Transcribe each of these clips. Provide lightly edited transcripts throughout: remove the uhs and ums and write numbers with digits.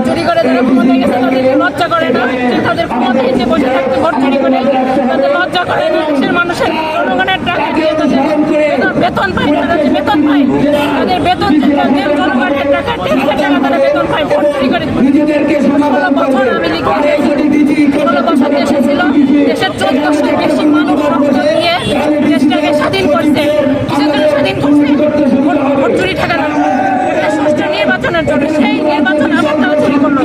চুরি করে যারা ক্ষমতায় গেছে তাদের লজ্জা করে না, তাদের ক্ষমতায় যে বসে থাকতে ভোট চুরি করে তাদের লজ্জা করে না। দেশের মানুষের জনগণের টাকা দিয়ে তাদের বেতন পায়, তারা যে বেতন পায় তাদের বেতন জনগণের টাকা ট্যাক্সের টাকা তারা বেতন পায়, ভোট চুরি করে। 16 বছর আমি লিখে 16 বছর দেশে ছিল, দেশের 1400 বেশি মানুষ রক্ত দিয়ে দেশটাকে স্বাধীন করছে। কিসের জন্য স্বাধীন করছে? ভোট চুরি ঠেকানোর সুষ্ঠু নির্বাচনের জন্য। সেই নির্বাচন আবার তারা চুরি করলো,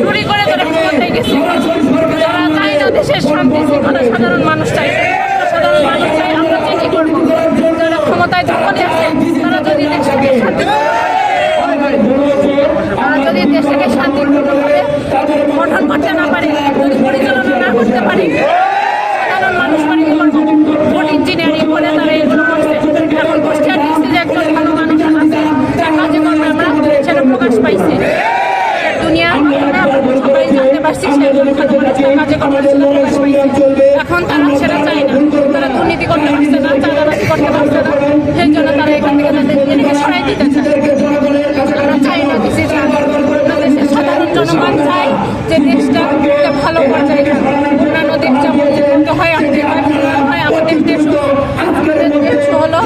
চুরি করে তারা ক্ষমতায় গেছে। যারা চায় না দেশের শান্তি শৃঙ্খলা, সাধারণ মানুষ চাই, সাধারণ মানুষ চাই আমরা কি করবো। যারা ক্ষমতায় যখনই আছে তারা যদি দেশটাকে শান্তিপূর্ণভাবে গঠন করতে না পারে, যদি পরিচালনা না করতে পারে, সাধারণ মানুষ মানে কি করবো? ভোট ইঞ্জিনিয়ারিং করে তারা এগুলো করছে। এখন কুষ্টিয়ার ডিসি যে একজন ভালো মানুষ আছে, যার কাজে করবে আমরা সেটা প্রকাশ পাইছে দুনিয়া, সবাই জানতে পারছি সে একজন ভালো মানুষ, কাজে করবে সেটা প্রকাশ পাইছে। এখন তারা সেটা চায় না, তারা দুর্নীতি করতে পারছে না, চাঁদাবাজি করতে পারছে না, সেই জন্য তারা এখান থেকে তাদের নিজেকে সরাই দিতে চায়। আমরা চাই না দেশের সাধারণ জনগণ চাই যে দেশটা ভালো পর্যায়ে অন্যান্য দেশ যেমন হয় আমাদের দেশ হলো